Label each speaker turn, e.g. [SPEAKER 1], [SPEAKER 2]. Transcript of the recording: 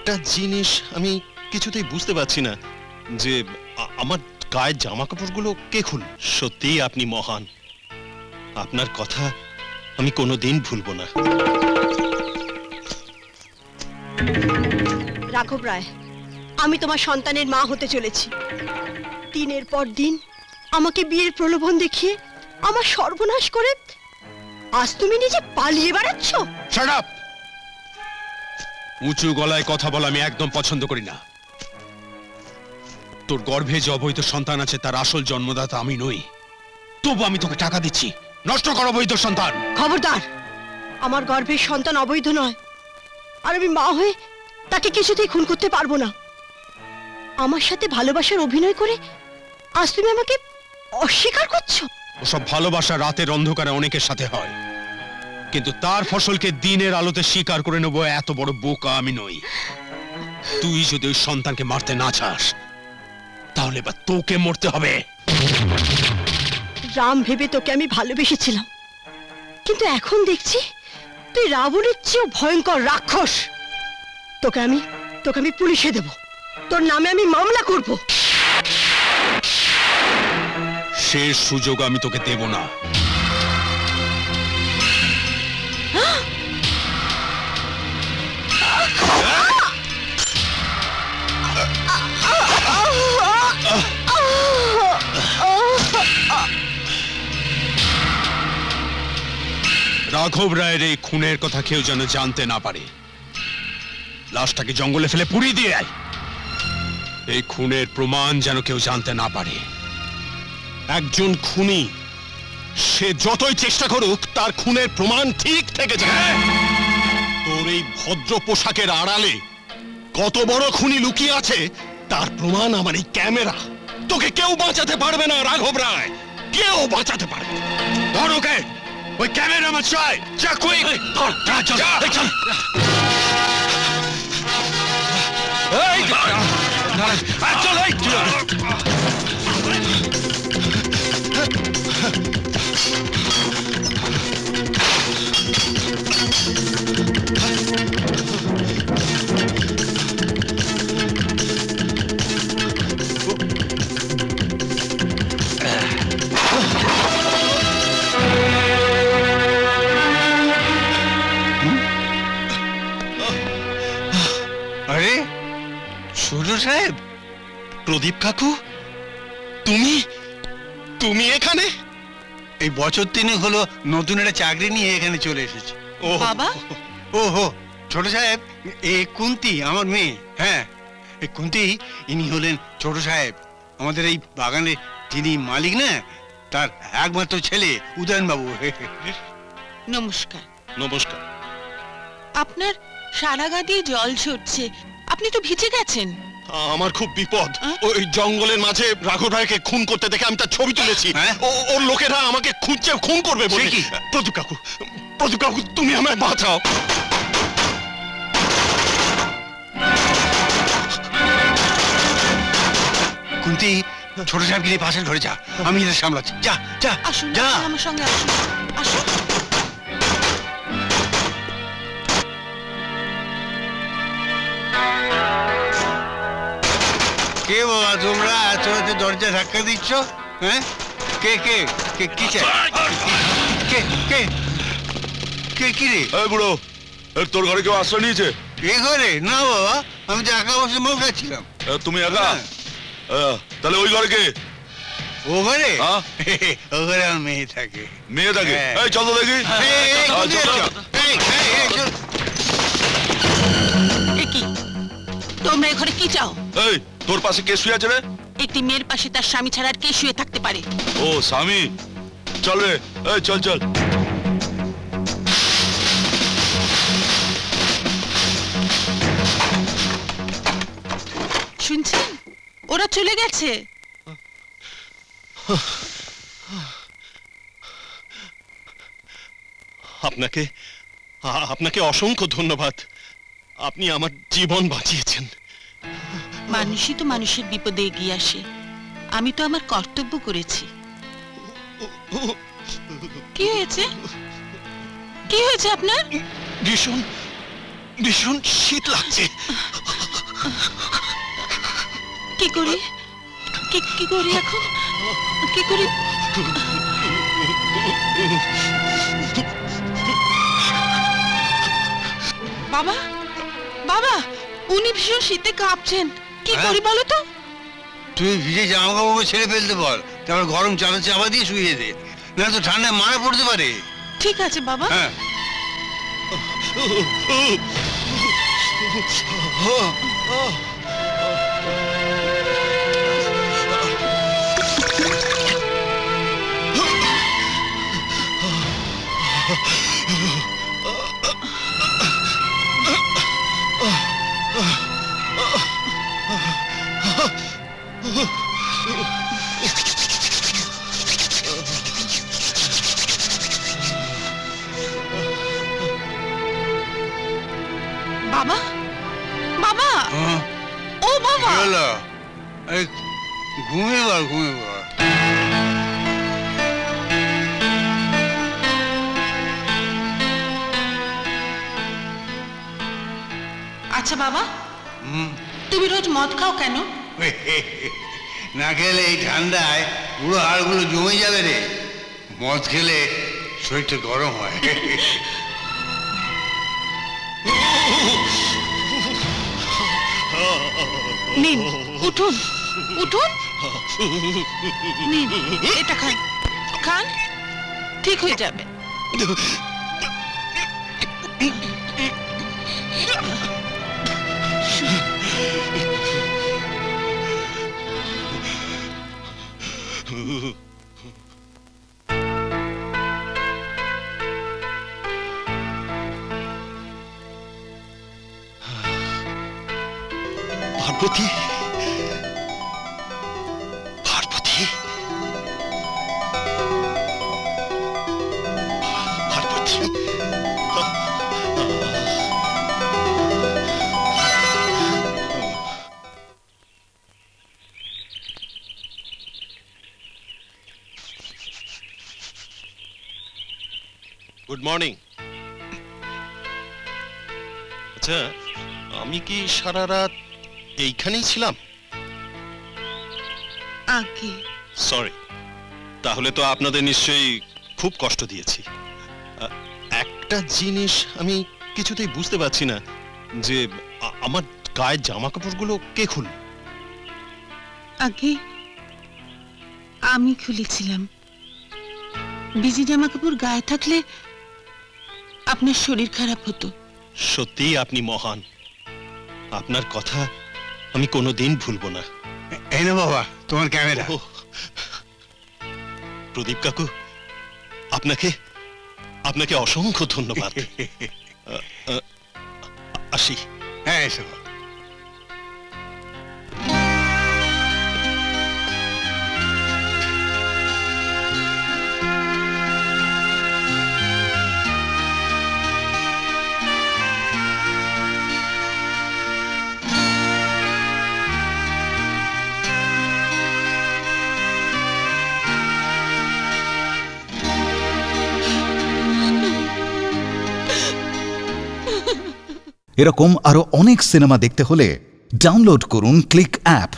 [SPEAKER 1] একটা জিনিস আমি কিছুতেই বুঝতে পারছি না, যে আমার গায়ের জামা কাপড়গুলো কে খুল? সত্যিই আপনি মহান। আপনার কথা আমি কোনোদিন ভুলবো না।
[SPEAKER 2] রাঘব রায়, আমি তোমার সন্তানের মা হতে চলেছি। দিনের পর দিন আমাকে বিয়ের প্রলোভন দেখিয়ে আমার সর্বনাশ করে আজ তুমি নিজে পালিয়ে বেড়াচ্ছ।
[SPEAKER 3] Shut up! উঁচু গলায় কথা বলা আমি একদম পছন্দ করি না। তোর গর্ভে যে অবৈধ সন্তান আছে তার আসল জন্মদাতা আমি নই, তবু আমি তোকে টাকা দিচ্ছি নষ্ট কর অবৈধ সন্তান।
[SPEAKER 2] খবরদার, আমার গর্ভের সন্তান অবৈধ নয়, আর আমি মা হয়ে তাকে কিছুতেই খুন করতে পারবো না। আমার সাথে ভালোবাসার অভিনয় করে আজ তুমি আমাকে অস্বীকার করছো।
[SPEAKER 3] ওসব ভালোবাসা রাতের অন্ধকারে অনেকের সাথে হয়, কিন্তু তার ফসলকে দিনের আলোতে স্বীকার করে নেব এত বড় বোকা আমি নই। তুই যদি ওই সন্তানকে মারতে না চাস তাহলে এবার তোকে মরতে হবে।
[SPEAKER 2] রাম ভেবে তোকে আমি ভালোবেসেছিলাম, কিন্তু এখন দেখছি তুই রাবণের চেয়েও ভয়ঙ্কর রাক্ষস। তোকে আমি পুলিশে দেব, তোর নামে আমি মামলা করব।
[SPEAKER 3] শেষ সুযোগ আমি তোকে দেব না। রাঘব রায়ের এই খুনের কথা কেউ যেন জানতে না পারে। লাশটাকে জঙ্গলে ফেলে পুড়িয়ে দিয়ে আয়। এই খুনের প্রমাণ যেন কেউ জানতে না পারে।
[SPEAKER 1] একজন খুনি সে যতই চেষ্টা করুক তার খুনের প্রমাণ ঠিক থেকে যায়। তোর এই ভদ্র পোশাকের আড়ালে কত বড় খুনি লুকিয়ে আছে তার প্রমাণ আমার এই ক্যামেরা। তোকে কেউ বাঁচাতে পারবে না রাঘব রায়, কেউ বাঁচাতে পারবে না।
[SPEAKER 3] ধরোকে ওই ক্যামেরা আমার চাই। যা কুইক ধর, চল চল। এই চল এই
[SPEAKER 4] আরে ছোট সাহেব,
[SPEAKER 1] প্রদীপ কাকু, তুমি তুমি এখানে?
[SPEAKER 4] এই বছর 3 হলো নতুন একটা চাকরি নিয়ে এখানে চলে এসেছি।
[SPEAKER 1] ও
[SPEAKER 2] বাবা,
[SPEAKER 4] ওহো ছোট সাহেব, এই কুন্তি আমার মেয়ে। হ্যাঁ, এই কুন্তি ইনি হলেন ছোট সাহেব, আমাদের এই বাগানের যিনি মালিক না, তার একমাত্র ছেলে উদয়ন বাবু।
[SPEAKER 5] নমস্কার।
[SPEAKER 1] নমস্কার।
[SPEAKER 5] আপনার সারা গা দিয়ে জল ঝরছে, আপনি তো ভিজে গেছেন।
[SPEAKER 1] আমার খুব বিপদ। ওই জঙ্গলের মাঝে রাঘব রায়কে খুন করতে দেখে আমি তার ছবি তুলেছি। ওর লোকেরা আমাকে খুঁজছে, খুন করবে বলে। প্রদীপ কাকু, প্রদীপ কাকু, তুমি আমায় বাঁচাও।
[SPEAKER 4] কুন্তি, ছোট সাহেব গিয়ে পাশের ঘরে যা, আমি এটা সামলাচ্ছি। যা যা
[SPEAKER 5] আসুন,
[SPEAKER 4] যা
[SPEAKER 5] আমার সঙ্গে আসুন। আসুন।
[SPEAKER 4] কে বাবা তোমরা এত রাতে দরজা ধাক্কা দিচ্ছ? হ্যাঁ, কে কে কে কি চাই? কে কে কে কি রে?
[SPEAKER 3] এই বুড়ো, তোর ঘরে কেউ আশ্রয় নিয়েছে?
[SPEAKER 4] এ ঘরে না বাবা, আমি তো একা বসে মুখ খাচ্ছিলাম।
[SPEAKER 3] তুমি একা? তাহলে ওই ঘরে কে?
[SPEAKER 4] ও ঘরে? ও ঘরে আমার মেয়ে থাকে।
[SPEAKER 3] মেয়ে থাকে? এই চল তো দেখি।
[SPEAKER 5] কি তোমরা এ ঘরে কি চাও?
[SPEAKER 3] এই তোর পাশে কে শুয়ে আছে রে?
[SPEAKER 5] একটি মেয়ের পাশে তার স্বামী ছাড়া আর কে শুয়ে থাকতে পারে?
[SPEAKER 3] ও স্বামী, চল রে, এই চল চল।
[SPEAKER 5] শুনছেন, ওরা চলে গেছে।
[SPEAKER 1] আপনাকে আপনাকে অসংখ্য ধন্যবাদ। আপনি আমার জীবন বাঁচিয়েছেন।
[SPEAKER 5] মানুষই তো মানুষের বিপদে এগিয়ে আসে, আমি তো আমার কর্তব্য করেছি। কি হয়েছে? কি হয়েছে আপনার?
[SPEAKER 1] ভীষণ ভীষণ শীত লাগছে।
[SPEAKER 5] কি করি কি করি এখন কি করি বাবা বাবা উনি ভীষণ শীতে কাঁপছেন কি করি বলো তো
[SPEAKER 4] তুই ভিজে জামা কাপড় ছেড়ে ফেলতে বল, তারপর গরম চালা চাপা দিয়ে শুয়ে দে, না তো ঠান্ডায় মারা পড়তে পারে।
[SPEAKER 5] ঠিক আছে বাবা।
[SPEAKER 4] হ্যাঁ
[SPEAKER 5] বাবা বাবা ও বাবা
[SPEAKER 4] ঘুমিয়ে পড় ঘুমিয়ে পড়।
[SPEAKER 5] আচ্ছা বাবা তুমি রোজ মদ খাও কেন?
[SPEAKER 4] না খেলে এই ঠান্ডায় পুরো হাড়গুলো জমে যাবে রে, মদ খেলে শরীরটা গরম হয়।
[SPEAKER 5] নিন উঠুন উঠুন নিন এটা খান খান ঠিক হয়ে যাবে।
[SPEAKER 1] Parvati Parvati Parvati good morning. আচ্ছা, আমি কি সারা রাত এইখানেই ছিলাম?
[SPEAKER 5] আগে
[SPEAKER 1] সরি, তাহলে তো আপনাদের নিশ্চয়ই খুব কষ্ট দিয়েছি। একটা জিনিস আমি কিছুতেই বুঝতে পারছি না যে আমার গায়ের জামা কাপড়গুলো কে খুলল?
[SPEAKER 5] আগে আমি খুলেছিলাম। ভিজে জামা কাপড় গায়ে থাকলে আপনার শরীর খারাপ হতো।
[SPEAKER 1] সত্যিই আপনি মহান, আপনার কথা আমি কোনোদিন ভুলবো না।
[SPEAKER 4] এই না বাবা তোমার ক্যামেরা।
[SPEAKER 1] প্রদীপ কাকু, আপনাকে আপনাকে অসংখ্য ধন্যবাদ। আসি।
[SPEAKER 4] হ্যাঁ এসো।
[SPEAKER 6] এরকম আরো অনেক সিনেমা দেখতে হলে ডাউনলোড করুন ক্লিক অ্যাপ।